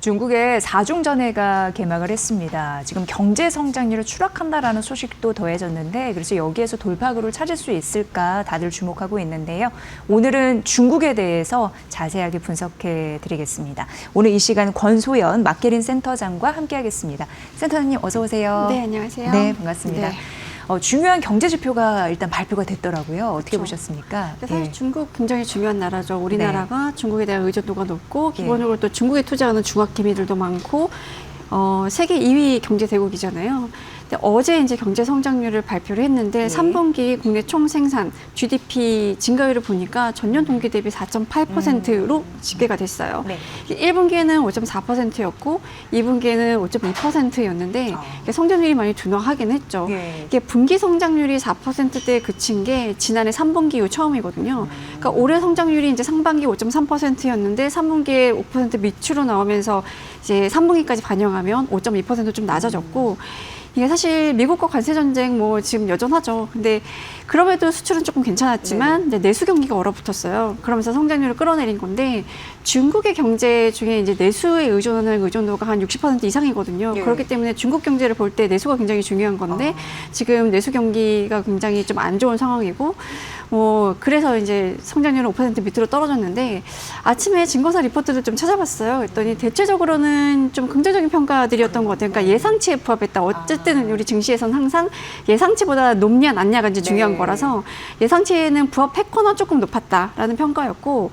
중국의 4중 전해가 개막을 했습니다. 지금 경제 성장률이 추락한다라는 소식도 더해졌는데 그래서 여기에서 돌파구를 찾을 수 있을까 다들 주목하고 있는데요. 오늘은 중국에 대해서 자세하게 분석해 드리겠습니다. 오늘 이 시간 권소연 마케린 센터장과 함께하겠습니다. 센터장님 어서 오세요. 네, 안녕하세요. 네, 반갑습니다. 네. 중요한 경제 지표가 일단 발표가 됐더라고요. 어떻게 그렇죠. 보셨습니까? 사실 네. 중국 굉장히 중요한 나라죠. 우리나라가 중국에 대한 의존도가 높고 기본적으로 또 중국에 투자하는 중화기미들도 많고 세계 2위 경제 대국이잖아요. 근데 어제 이제 경제 성장률을 발표를 했는데 3분기 국내 총 생산 GDP 증가율을 보니까 전년 동기 대비 4.8%로 집계가 됐어요. 네. 1분기에는 5.4%였고 2분기에는 5.2%였는데 성장률이 많이 둔화하긴 했죠. 네. 이게 분기 성장률이 4%대에 그친 게 지난해 3분기 이후 처음이거든요. 그러니까 올해 성장률이 이제 상반기 5.3%였는데 3분기에 5% 밑으로 나오면서 이제 3분기까지 반영하면 5.2%좀 낮아졌고 이게 사실 미국과 관세 전쟁 뭐 지금 여전하죠. 근데 그럼에도 수출은 조금 괜찮았지만 이제 내수 경기가 얼어붙었어요. 그러면서 성장률을 끌어내린 건데 중국의 경제 중에 이제 내수에 의존하는 의존도가 한 60% 이상이거든요. 네. 그렇기 때문에 중국 경제를 볼 때 내수가 굉장히 중요한 건데 지금 내수 경기가 굉장히 좀 안 좋은 상황이고 그래서 이제 성장률은 5% 밑으로 떨어졌는데 아침에 증거사 리포트를 좀 찾아봤어요. 그랬더니 대체적으로는 좀 긍정적인 평가들이었던 것 같아요. 그러니까 예상치에 부합했다. 어쨌든 우리 증시에서는 항상 예상치보다 높냐 낮냐가 이제 중요한 거라서 예상치에는 부합했거나 조금 높았다라는 평가였고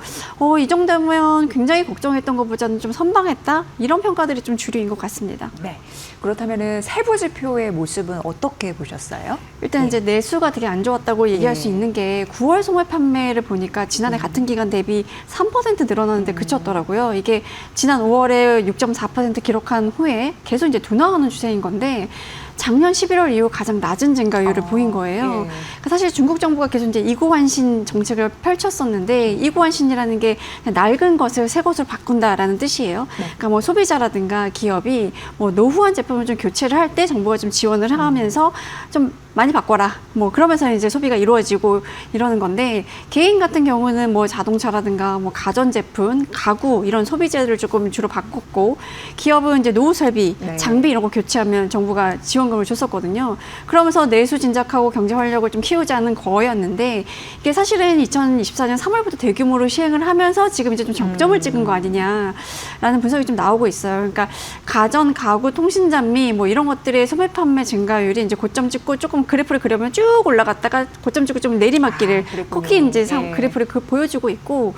이 정도면 굉장히 걱정했던 것보다는 좀 선방했다. 이런 평가들이 좀 주류인 것 같습니다. 네. 그렇다면은 세부 지표의 모습은 어떻게 보셨어요? 일단 이제 내수가 되게 안 좋았다고 얘기할 수 예. 있는 게 9월 소매 판매를 보니까 지난해 같은 기간 대비 3% 늘어나는데 그쳤더라고요. 이게 지난 5월에 6.4% 기록한 후에 계속 이제 둔화하는 추세인 건데 작년 11월 이후 가장 낮은 증가율을 보인 거예요. 예. 그러니까 사실 중국 정부가 계속 이제 이고환신 정책을 펼쳤었는데 이고환신이라는 게 그냥 낡은 것을 새 것으로 바꾼다라는 뜻이에요. 그러니까 뭐 소비자라든가 기업이 뭐 노후한 제품을 좀 교체를 할 때 정부가 좀 지원을 하면서 좀 많이 바꿔라. 뭐 그러면서 이제 소비가 이루어지고 이러는 건데 개인 같은 경우는 뭐 자동차라든가 뭐 가전제품, 가구 이런 소비재를 조금 주로 바꿨고 기업은 이제 노후 설비, 장비 이런 거 교체하면 정부가 지원금을 줬었거든요. 그러면서 내수 진작하고 경제 활력을 좀 키우자는 거였는데 이게 사실은 2024년 3월부터 대규모로 시행을 하면서 지금 이제 좀 정점을 찍은 거 아니냐라는 분석이 좀 나오고 있어요. 그러니까 가전, 가구, 통신장비 뭐 이런 것들의 소매 판매 증가율이 이제 고점 찍고 조금 그래프를 그려보면 쭉 올라갔다가 고점 찍고 좀 내리막길을 콕히 이제 그래프를 보여주고 있고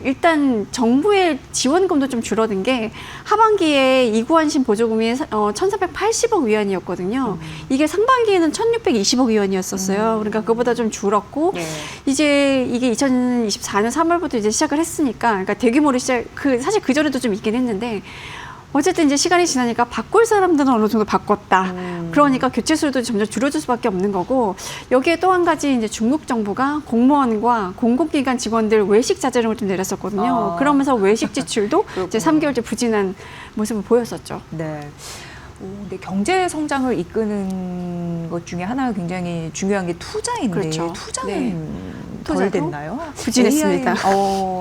일단 정부의 지원금도 좀 줄어든 게 하반기에 이구환신 보조금이 1,480억 위안이었거든요. 이게 상반기에는 1,620억 위안이었었어요. 그러니까 그거보다 좀 줄었고 이제 이게 2024년 3월부터 이제 시작을 했으니까 그러니까 대규모로 사실 그 전에도 좀 있긴 했는데 어쨌든 이제 시간이 지나니까 바꿀 사람들은 어느 정도 바꿨다. 그러니까 교체 수도 점점 줄어들 수밖에 없는 거고 여기에 또 한 가지 이제 중국 정부가 공무원과 공공기관 직원들 외식 자제령을 좀 내렸었거든요. 그러면서 외식 지출도 이제 3개월째 부진한 모습을 보였었죠. 네. 근데 경제 성장을 이끄는 것 중에 하나가 굉장히 중요한 게 투자인데 그렇죠. 투자는 덜 투자도 됐나요? 부진했습니다.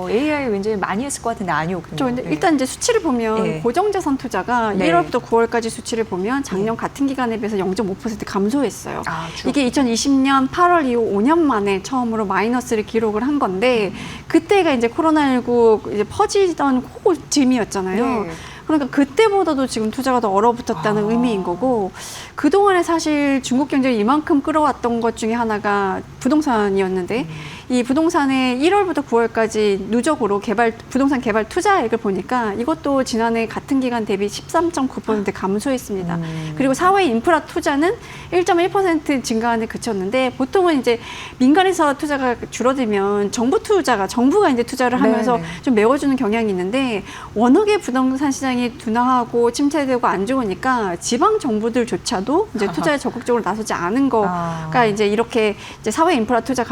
AI 왠지 많이 했을 것 같은데 아니었군요. 근데 일단 이제 수치를 보면 고정자산 투자가 1월부터 9월까지 수치를 보면 작년 같은 기간에 비해서 0.5% 감소했어요. 이게 2020년 8월 이후 5년 만에 처음으로 마이너스를 기록을 한 건데 그때가 이제 코로나19 이제 퍼지던 코고짐이었잖아요. 그러니까 그때보다도 지금 투자가 더 얼어붙었다는 의미인 거고 그동안에 사실 중국 경제를 이만큼 끌어왔던 것 중에 하나가 부동산이었는데 이 부동산의 1월부터 9월까지 누적으로 부동산 개발 투자액을 보니까 이것도 지난해 같은 기간 대비 13.9% 감소했습니다. 그리고 사회 인프라 투자는 1.1% 증가하는 데 그쳤는데 보통은 이제 민간에서 투자가 줄어들면 정부가 이제 투자를 하면서 좀 메워주는 경향이 있는데 워낙에 부동산 시장이 둔화하고 침체되고 안 좋으니까 지방 정부들조차도 이제 투자에 적극적으로 나서지 않은 거가 이제 이렇게 이제 사회 인프라 투자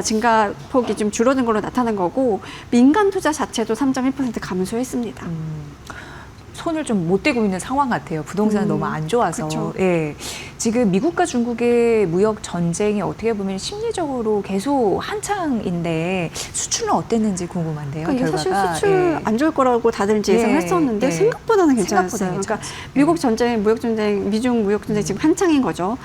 증가 폭이 좀 줄어든 걸로 나타난 거고 민간 투자 자체도 3.1% 감소했습니다. 손을 좀 못 대고 있는 상황 같아요. 부동산은 너무 안 좋아서. 그렇죠. 예. 지금 미국과 중국의 무역 전쟁이 어떻게 보면 심리적으로 계속 한창인데 수출은 어땠는지 궁금한데요. 그러니까 결과가. 사실 수출 안 좋을 거라고 다들 이제 예상을 했었는데 생각보다는 괜찮았어요. 그러니까 미국 전쟁, 무역 전쟁, 미중 무역 전쟁 지금 한창인 거죠.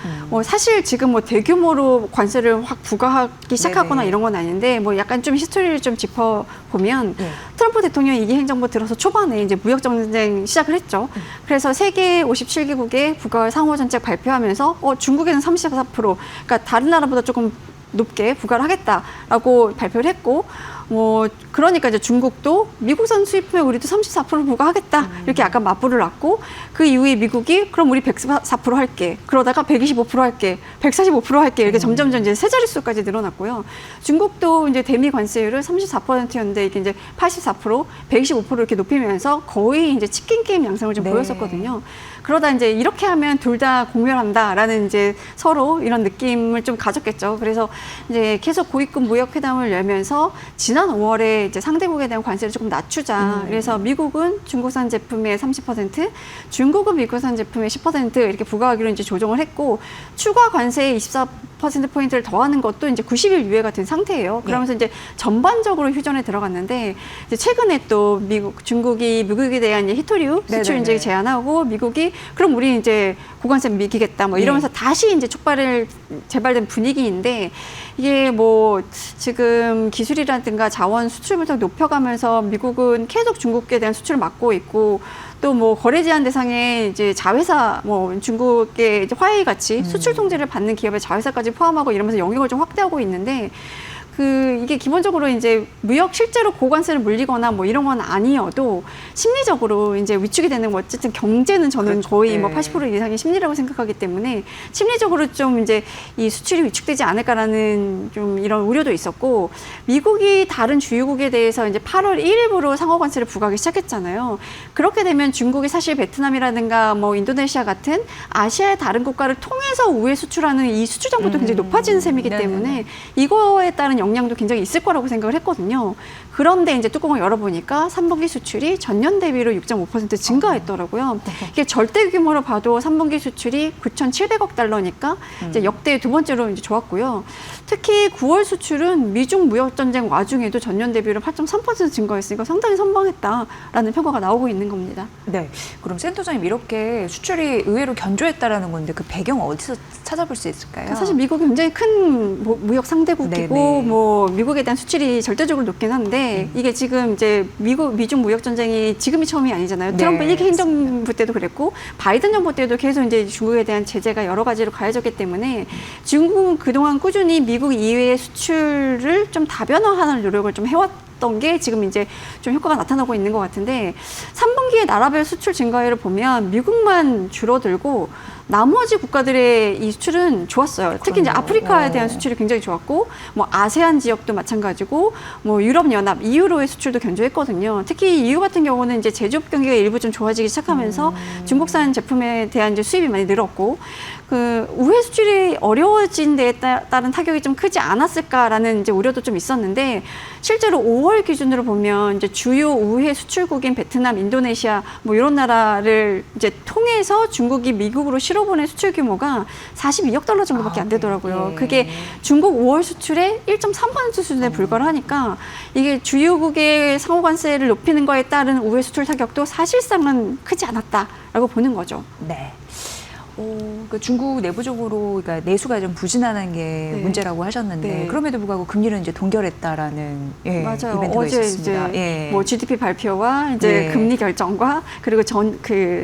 사실 지금 뭐 대규모로 관세를 확 부과하기 시작하거나 이런 건 아닌데 뭐 약간 좀 히스토리를 좀 짚어 보면 트럼프 대통령이 2기 행정부 들어서 초반에 이제 무역 전쟁 시작을 했죠. 그래서 세계 57개국에 부과할 상호 정책 발표하면서 중국에는 34%, 그러니까 다른 나라보다 조금 높게 부과를 하겠다라고 발표를 했고, 뭐 그러니까 이제 중국도 미국산 수입품에 우리도 34% 부과하겠다 이렇게 약간 맞불을 놨고, 그 이후에 미국이 그럼 우리 104% 할게, 그러다가 125% 할게, 145% 할게 이렇게 점점 이제 세 자릿수까지 늘어났고요. 중국도 이제 대미 관세율을 34%였는데 이게 이제 84%, 125% 이렇게 높이면서 거의 이제 치킨 게임 양상을 좀 보였었거든요. 그러다 이제 이렇게 하면 둘 다 공멸한다라는 이제 서로 이런 느낌을 좀 가졌겠죠. 그래서 이제 계속 고위급 무역 회담을 열면서 지난 5월에 이제 상대국에 대한 관세를 조금 낮추자. 그래서 미국은 중국산 제품의 30%, 중국은 미국산 제품의 10% 이렇게 부과하기로 이제 조정을 했고, 추가 관세의 24%포인트를 더하는 것도 이제 90일 유예가 된 상태예요. 그러면서 이제 전반적으로 휴전에 들어갔는데, 이제 최근에 또 중국이 미국에 대한 이제 히토류 수출 인제 제한하고, 미국이 그럼 우리 이제 고관세 매기겠다 뭐 이러면서 다시 이제 재발된 분위기인데, 이게 뭐 지금 기술이라든가 자원 수출부터 높여가면서 미국은 계속 중국에 대한 수출을 막고 있고, 또 뭐 거래 제한 대상에 이제 자회사, 뭐 중국의 이제 화웨이 같이 수출 통제를 받는 기업의 자회사까지 포함하고 이러면서 영역을 좀 확대하고 있는데, 이게 기본적으로 이제 무역 실제로 고관세를 물리거나 뭐 이런 건 아니어도 심리적으로 이제 위축이 되는, 뭐 어쨌든 경제는 저는 거의 뭐 80% 이상의 심리라고 생각하기 때문에 심리적으로 좀 이제 이 수출이 위축되지 않을까라는 좀 이런 우려도 있었고, 미국이 다른 주요국에 대해서 이제 8월 1일부로 상호 관세를 부과하기 시작했잖아요. 그렇게 되면 중국이 사실 베트남이라든가 뭐 인도네시아 같은 아시아의 다른 국가를 통해서 우회 수출하는 이 수출 장부도 굉장히 높아지는 셈이기 때문에 이거에 따른 영향도 굉장히 있을 거라고 생각을 했거든요. 그런데 이제 뚜껑을 열어보니까 3분기 수출이 전년 대비로 6.5% 증가했더라고요. 이게 절대 규모로 봐도 3분기 수출이 9,700억 달러니까 이제 역대 두 번째로 이제 좋았고요. 특히 9월 수출은 미중 무역 전쟁 와중에도 전년 대비로 8.3% 증가했으니까 상당히 선방했다라는 평가가 나오고 있는 겁니다. 네. 그럼 센터장님, 이렇게 수출이 의외로 견조했다라는 건데 그 배경 어디서 찾아볼 수 있을까요? 사실 미국이 굉장히 큰 무역 상대국이고 뭐 미국에 대한 수출이 절대적으로 높긴 한데 이게 지금 이제 미중 무역 전쟁이 지금이 처음이 아니잖아요. 트럼프 1기 행정부 때도 그랬고 바이든 정부 때도 계속 이제 중국에 대한 제재가 여러 가지로 가해졌기 때문에 중국은 그동안 꾸준히 미국 이외의 수출을 좀 다변화하는 노력을 좀 해왔던 게 지금 이제 좀 효과가 나타나고 있는 것 같은데, 3분기에 나라별 수출 증가율을 보면 미국만 줄어들고 나머지 국가들의 이 수출은 좋았어요. 특히 이제 아프리카에 대한 수출이 굉장히 좋았고, 뭐 아세안 지역도 마찬가지고, 뭐 유럽연합, EU로의 수출도 견조했거든요. 특히 EU 같은 경우는 이제 제조업 경기가 일부 좀 좋아지기 시작하면서 중국산 제품에 대한 이제 수입이 많이 늘었고, 우회 수출이 어려워진 데에 따른 타격이 좀 크지 않았을까라는 이제 우려도 좀 있었는데, 실제로 5월 기준으로 보면 이제 주요 우회 수출국인 베트남, 인도네시아 뭐 이런 나라를 이제 통해서 중국이 미국으로 실어보낸 수출 규모가 42억 달러 정도밖에 안 되더라고요. 그게 중국 5월 수출의 1.3% 수준에 불과를 하니까 이게 주요국의 상호관세를 높이는 거에 따른 우회 수출 타격도 사실상은 크지 않았다라고 보는 거죠. 네. 그러니까 중국 내부적으로 그러니까 내수가 좀 부진하는 게 문제라고 하셨는데 그럼에도 불구하고 금리는 이제 동결했다라는 맞아요. 이벤트가 어제 있었습니다. 이제 뭐 GDP 발표와 이제 금리 결정과 그리고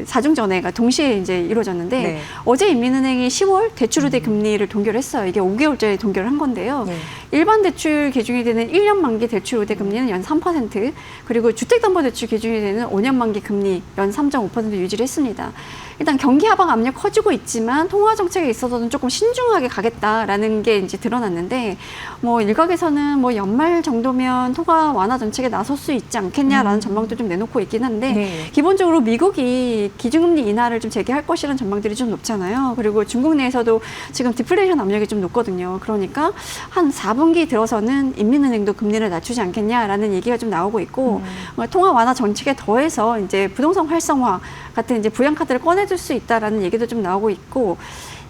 사중 전회가 동시에 이제 이루어졌는데 어제 인민은행이 10월 대출 우대 금리를 동결했어요. 이게 5개월째 동결을 한 건데요. 일반 대출 기준이 되는 1년 만기 대출 우대 금리는 연 3%, 그리고 주택담보대출 기준이 되는 5년 만기 금리 연 3.5% 유지를 했습니다. 일단 경기 하방 압력 커지고 있지만 통화 정책에 있어서는 조금 신중하게 가겠다라는 게 이제 드러났는데, 뭐 일각에서는 뭐 연말 정도면 통화 완화 정책에 나설 수 있지 않겠냐라는 전망도 좀 내놓고 있긴 한데 기본적으로 미국이 기준금리 인하를 좀 재개할 것이라는 전망들이 좀 높잖아요. 그리고 중국 내에서도 지금 디플레이션 압력이 좀 높거든요. 그러니까 한 4분기 들어서는 인민은행도 금리를 낮추지 않겠냐라는 얘기가 좀 나오고 있고, 통화 완화 정책에 더해서 이제 부동산 활성화 같은 이제 부양카드를 꺼내줄 수 있다라는 얘기도 좀 나오고 있고,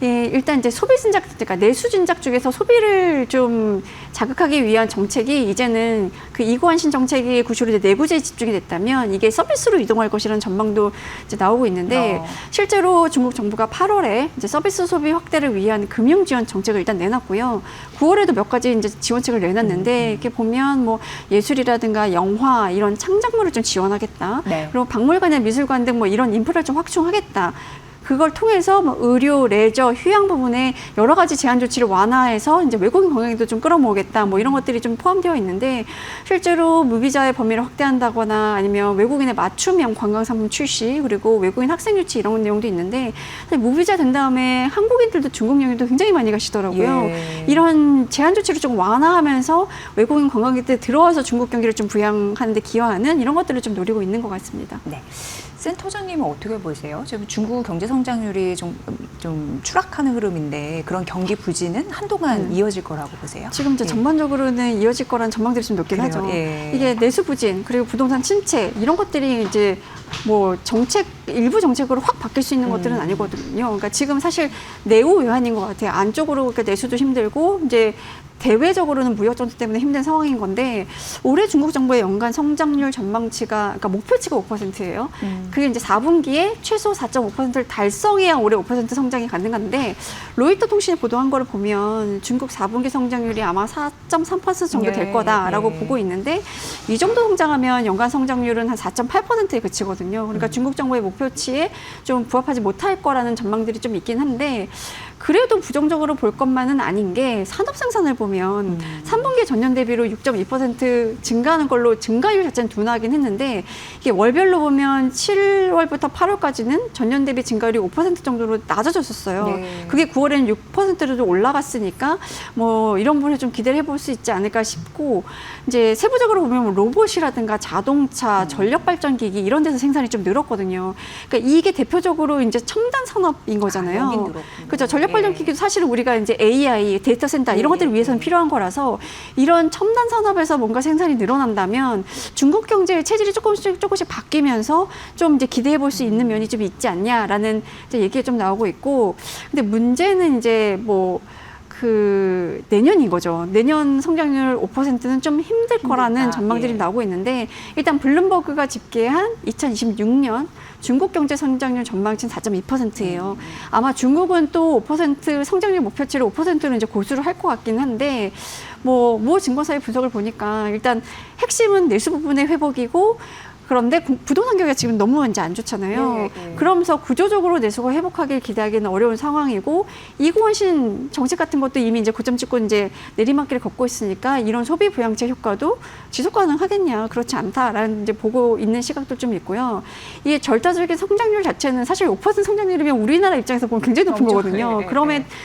예, 일단 이제 소비 진작, 그러니까 내수 진작 쪽에서 소비를 좀 자극하기 위한 정책이 이제는 그 이구환신 정책의 구조로 이제 내구재에 집중이 됐다면 이게 서비스로 이동할 것이라는 전망도 이제 나오고 있는데 실제로 중국 정부가 8월에 이제 서비스 소비 확대를 위한 금융 지원 정책을 일단 내놨고요. 9월에도 몇 가지 이제 지원책을 내놨는데 이렇게 보면 뭐 예술이라든가 영화 이런 창작물을 좀 지원하겠다. 네. 그리고 박물관이나 미술관 등 뭐 이런 인프라를 좀 확충하겠다. 그걸 통해서 뭐 의료, 레저, 휴양 부분에 여러 가지 제한 조치를 완화해서 이제 외국인 관광객도 좀 끌어모으겠다. 뭐 이런 것들이 좀 포함되어 있는데 실제로 무비자의 범위를 확대한다거나 아니면 외국인의 맞춤형 관광 상품 출시 그리고 외국인 학생 유치 이런 내용도 있는데 사실 무비자 된 다음에 한국인들도 중국 여행도 굉장히 많이 가시더라고요. 예. 이런 제한 조치를 좀 완화하면서 외국인 관광객들 들어와서 중국 경기를 좀 부양하는 데 기여하는 이런 것들을 좀 노리고 있는 것 같습니다. 네. 센터장님은 어떻게 보세요? 지금 중국 경제 성장률이 좀 추락하는 흐름인데 그런 경기 부진은 한동안 이어질 거라고 보세요? 지금 이제 전반적으로는 이어질 거라는 전망들이 좀 높긴 그래요? 하죠. 예. 이게 내수 부진 그리고 부동산 침체 이런 것들이 이제 뭐 일부 정책으로 확 바뀔 수 있는 것들은 아니거든요. 그러니까 지금 사실 내후 외환인 것 같아요. 안쪽으로 그러니까 내수도 힘들고 이제 대외적으로는 무역 정책 때문에 힘든 상황인 건데 올해 중국 정부의 연간 성장률 전망치가 그러니까 목표치가 5%예요. 그게 이제 4분기에 최소 4.5%를 달성해야 올해 5% 성장이 가능한데 로이터 통신이 보도한 거를 보면 중국 4분기 성장률이 아마 4.3% 정도 될 거다라고 보고 있는데 이 정도 성장하면 연간 성장률은 한 4.8%에 그치거든요. 그러니까 중국 정부의 목표치에 좀 부합하지 못할 거라는 전망들이 좀 있긴 한데 그래도 부정적으로 볼 것만은 아닌 게 산업 생산을 보면 3분기 전년 대비로 6.2% 증가하는 걸로 증가율 자체는 둔화하긴 했는데 이게 월별로 보면 7월부터 8월까지는 전년 대비 증가율이 5% 정도로 낮아졌었어요. 네. 그게 9월에는 6%로 좀 올라갔으니까 뭐 이런 부분에 좀 기대를 해볼 수 있지 않을까 싶고 이제 세부적으로 보면 뭐 로봇이라든가 자동차, 전력 발전 기기 이런 데서 생산이 좀 늘었거든요. 그러니까 이게 대표적으로 이제 첨단 산업인 거잖아요. 그렇죠. 전력 발전 기기도 사실은 우리가 이제 AI, 데이터 센터 이런 것들을 위해서는 필요한 거라서 이런 첨단 산업에서 뭔가 생산이 늘어난다면 중국 경제의 체질이 조금씩 바뀌면서 좀 이제 기대해 볼 수 있는 면이 좀 있지 않냐라는 이제 얘기가 좀 나오고 있고 근데 문제는 이제 뭐 내년인 거죠. 내년 성장률 5%는 좀 힘들 거라는 전망들이 나오고 있는데 일단 블룸버그가 집계한 2026년 중국 경제 성장률 전망치는 4.2%예요. 아마 중국은 또 5% 성장률 목표치를 5%는 이제 고수를 할 것 같긴 한데 모 증권사의 분석을 보니까 일단 핵심은 내수 부분의 회복이고 그런데 부동산 경기가 지금 너무 이제 안 좋잖아요. 그러면서 구조적으로 내수가 회복하길 기대하기는 어려운 상황이고 이구환신 정책 같은 것도 이미 이제 고점 찍고 이제 내리막길을 걷고 있으니까 이런 소비 부양책 효과도 지속 가능하겠냐 그렇지 않다라는 이제 보고 있는 시각도 좀 있고요. 이게 절대적인 성장률 자체는 사실 5% 성장률이면 우리나라 입장에서 보면 굉장히 높은 거거든요.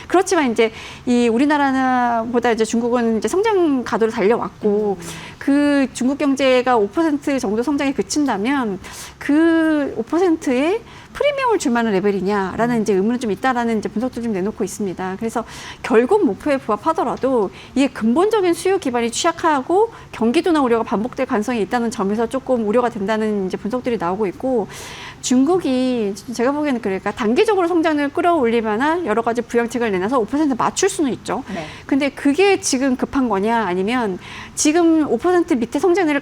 그렇지만 이제 이 우리나라보다 이제 중국은 이제 성장 가도를 달려왔고 그 중국 경제가 5% 정도 성장에 그친다면 그 5%의 프리미엄을 줄 만한 레벨이냐라는 이제 의문은 좀 있다라는 이제 분석도 좀 내놓고 있습니다. 그래서 결국 목표에 부합하더라도 이게 근본적인 수요 기반이 취약하고 경기 둔화 우려가 반복될 가능성이 있다는 점에서 조금 우려가 된다는 이제 분석들이 나오고 있고 중국이 제가 보기에는 그러니까 단기적으로 성장을 끌어올릴 만한 여러 가지 부양책을 내놔서 5% 맞출 수는 있죠. 근데 그게 지금 급한 거냐 아니면 지금 5% 밑에 성장률을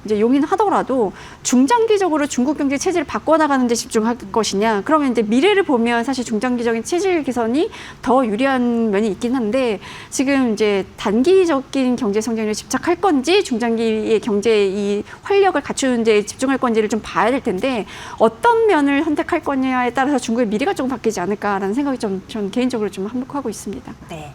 이제 용인하더라도 중장기적으로 중국 경제 체질을 바꿔나가는 데 집중할 것이냐. 그러면 이제 미래를 보면 사실 중장기적인 체질 개선이 더 유리한 면이 있긴 한데 지금 이제 단기적인 경제 성장률에 집착할 건지 중장기의 경제 이 활력을 갖추는 데 집중할 건지를 좀 봐야 될 텐데 어떤 면을 선택할 거냐에 따라서 중국의 미래가 조금 바뀌지 않을까라는 생각이 전 개인적으로 좀 한몫하고 있습니다. 네.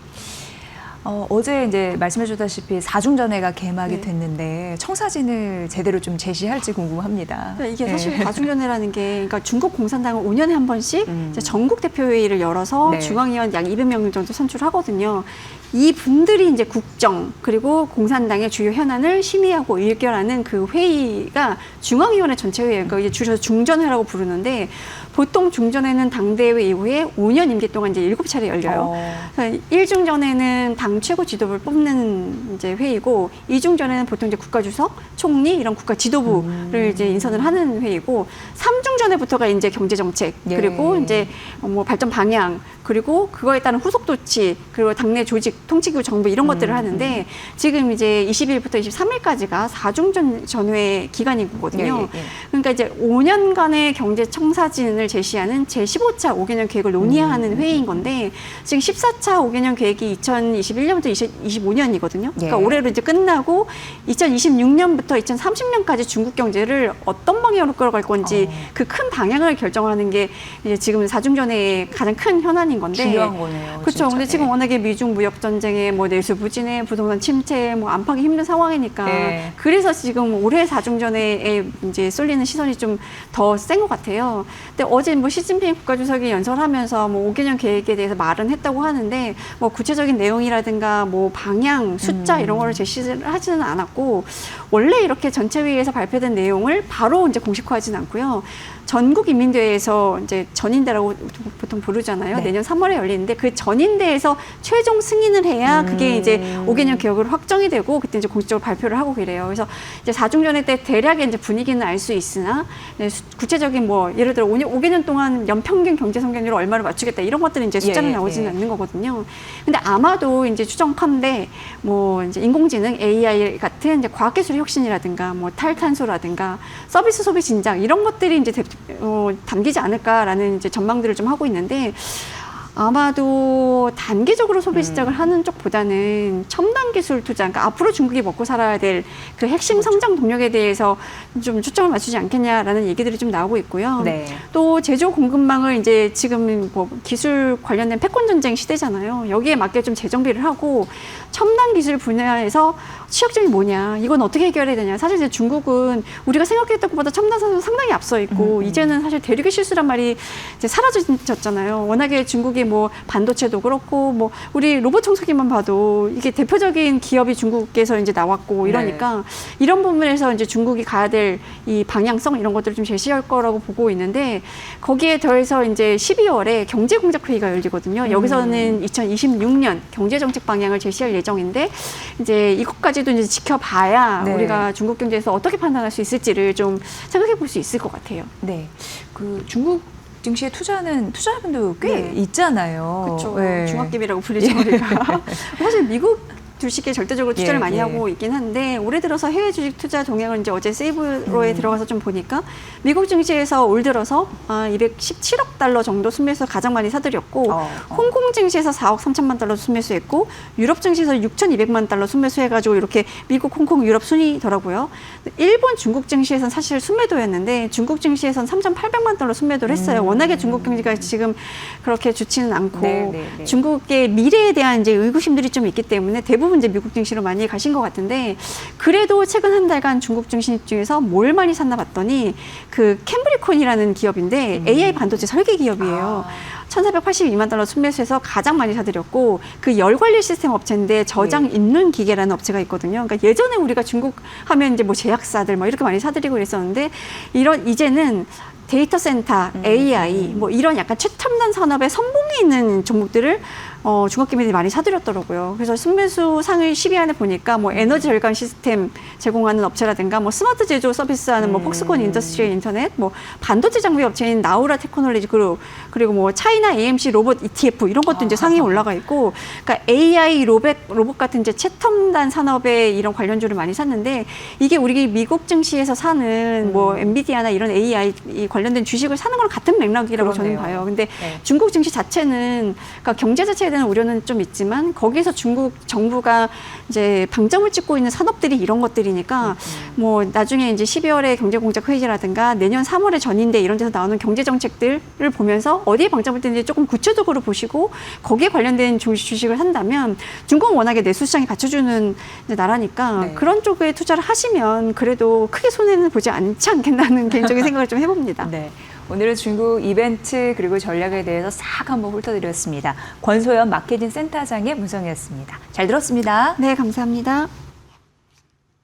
어제 이제 말씀해 주다시피 4중전회가 개막이 됐는데 청사진을 제대로 좀 제시할지 궁금합니다. 이게 사실 4중전회라는 게 그러니까 중국 공산당은 5년에 한 번씩 이제 전국 대표회의를 열어서 중앙위원 약 200명 정도 선출하거든요. 이 분들이 이제 국정 그리고 공산당의 주요 현안을 심의하고 의결하는 그 회의가 중앙위원회 전체 회의예요. 그러니까 이제 줄여서 중전회라고 부르는데 보통 중전회는 당대회 이후에 5년 임기 동안 이제 7차례 열려요. 1중전회는 당 최고 지도부를 뽑는 이제 회의고 2중전회는 보통 이제 국가주석, 총리 이런 국가 지도부를 이제 인선을 하는 회의고 3중 전에부터가 이제 경제 정책 그리고 이제 뭐 발전 방향 그리고 그거에 따른 후속 조치 그리고 당내 조직 통치기구 정부 이런 것들을 하는데 지금 이제 20일부터 23일까지가 4중 전회 기간이거든요. 그러니까 이제 5년간의 경제 청사진을 제시하는 제15차 5개년 계획을 논의하는 회의인 건데 지금 14차 5개년 계획이 2021년부터 2025년이거든요. 그러니까 올해로 이제 끝나고 2026년부터 2030년까지 중국 경제를 어떤 방향으로 끌어갈 건지 그 큰 방향을 결정하는 게 이제 지금 4중 전회의 가장 큰 현안인 건데 중요한 거네요. 그렇죠. 근데 지금 워낙에 미중 무역 전쟁에 뭐 내수 부진에 부동산 침체 뭐 안팎이 힘든 상황이니까 그래서 지금 올해 4중 전회에 이제 쏠리는 시선이 좀 더 센 것 같아요. 근데 어제 뭐 시진핑 국가주석이 연설하면서 뭐 5개년 계획에 대해서 말은 했다고 하는데 뭐 구체적인 내용이라든가 뭐 방향, 숫자 이런 거를 제시를 하지는 않았고 원래 이렇게 전체 회의에서 발표된 내용을 바로 이제 공식화하지는 않고요. 전국 인민대회에서 이제 전인대라고 보통 부르잖아요. 내년 3월에 열리는데 그 전인대에서 최종 승인을 해야 그게 이제 5개년 계획으로 확정이 되고 그때 이제 공식적으로 발표를 하고 그래요. 그래서 이제 4중 전회 때 대략의 이제 분위기는 알 수 있으나 구체적인 뭐 예를 들어 5개년 동안 연평균 경제 성장률을 얼마로 맞추겠다 이런 것들은 이제 숫자는 나오지는 않는 거거든요. 근데 아마도 이제 추정컨대 뭐 이제 인공지능 AI 같은 이제 과학기술의 혁신이라든가 뭐 탈탄소라든가 서비스 소비 진작 이런 것들이 이제 담기지 않을까라는 이제 전망들을 좀 하고 있는데 아마도 단기적으로 소비 시작을 하는 쪽보다는 첨단 기술 투자, 그러니까 앞으로 중국이 먹고 살아야 될 그 핵심 성장 동력에 대해서 좀 초점을 맞추지 않겠냐라는 얘기들이 좀 나오고 있고요. 또 제조 공급망을 이제 지금 뭐 기술 관련된 패권 전쟁 시대잖아요. 여기에 맞게 좀 재정비를 하고 첨단 기술 분야에서 취약점이 뭐냐, 이건 어떻게 해결해야 되냐. 사실 이제 중국은 우리가 생각했던 것보다 첨단 산업 상당히 앞서 있고 이제는 사실 대륙의 실수란 말이 이제 사라졌잖아요. 워낙에 중국이 뭐 반도체도 그렇고 뭐 우리 로봇 청소기만 봐도 이게 대표적인 기업이 중국에서 이제 나왔고 이러니까 이런 부분에서 이제 중국이 가야 될 이 방향성 이런 것들을 좀 제시할 거라고 보고 있는데 거기에 더해서 이제 12월에 경제공작회의가 열리거든요. 여기서는 2026년 경제정책 방향을 제시할 예정인데 이제 이것까지도 이제 지켜봐야 우리가 중국 경제에서 어떻게 판단할 수 있을지를 좀 생각해 볼 수 있을 것 같아요. 네, 그 중국 증시에 투자하는 투자자분도 꽤 있잖아요. 그렇죠. 중학개미라고 불리죠 우리가. 사실 미국 주식에 절대적으로 투자를 많이 하고 있긴 한데 올해 들어서 해외 주식 투자 동향을 이제 어제 세이브로에 들어가서 좀 보니까 미국 증시에서 올 들어서 217억 달러 정도 순매수 가장 많이 사들였고 홍콩 증시에서 4억 3천만 달러 순매수했고 유럽 증시에서 6,200만 달러 순매수해가지고 이렇게 미국, 홍콩, 유럽 순이더라고요. 일본, 중국 증시에서는 사실 순매도였는데 중국 증시에서는 3,800만 달러 순매도를 했어요. 워낙에 중국 경제가 지금 그렇게 좋지는 않고 중국의 미래에 대한 이제 의구심들이 좀 있기 때문에 대부분 이제 미국 증시로 많이 가신 것 같은데 그래도 최근 한 달간 중국 증시 중에서 뭘 많이 샀나 봤더니 그 캠브리콘이라는 기업인데 AI 반도체 설계 기업이에요. 1,482만 달러 순매수해서 가장 많이 사들였고 그 열관리 시스템 업체인데 저장 입는 기계라는 업체가 있거든요. 그러니까 예전에 우리가 중국 하면 이제 뭐 제약사들 뭐 이렇게 많이 사들이고 그랬었는데 이제는 데이터 센터, AI 뭐 이런 약간 최첨단 산업의 선봉에 있는 종목들을 중학개미들이 많이 사들였더라고요. 그래서 순매수 상을 10위 안에 보니까 뭐 에너지 절감 시스템 제공하는 업체라든가 뭐 스마트 제조 서비스하는 뭐 폭스콘 인더스트리얼 인터넷, 뭐 반도체 장비 업체인 나우라 테크놀로지 그룹 그리고 뭐 차이나 AMC 로봇 ETF 이런 것도 이제 상위에 올라가 있고, 그러니까 AI 로봇 같은 이제 최첨단 산업의 이런 관련주를 많이 샀는데 이게 우리 미국 증시에서 사는 뭐 엔비디아나 이런 AI 관련된 주식을 사는 거랑 같은 맥락이라고 저는 봐요. 근데 중국 증시 자체는 그러니까 경제 자체에 대한 우려는 좀 있지만 거기서 중국 정부가 이제 방점을 찍고 있는 산업들이 이런 것들이니까 뭐 나중에 이제 12월에 경제공작회의라든가 내년 3월에 전인대 이런 데서 나오는 경제 정책들을 보면서 어디에 방점을 띄는지 조금 구체적으로 보시고 거기에 관련된 주식을 산다면 중국은 워낙에 내수 시장이 받쳐주는 나라니까 그런 쪽에 투자를 하시면 그래도 크게 손해는 보지 않지 않겠나는 개인적인 생각을 좀 해봅니다. 오늘은 중국 이벤트 그리고 전략에 대해서 싹 한번 훑어드렸습니다. 권소연 마케팅 센터장의 분석이었습니다. 잘 들었습니다. 네, 감사합니다.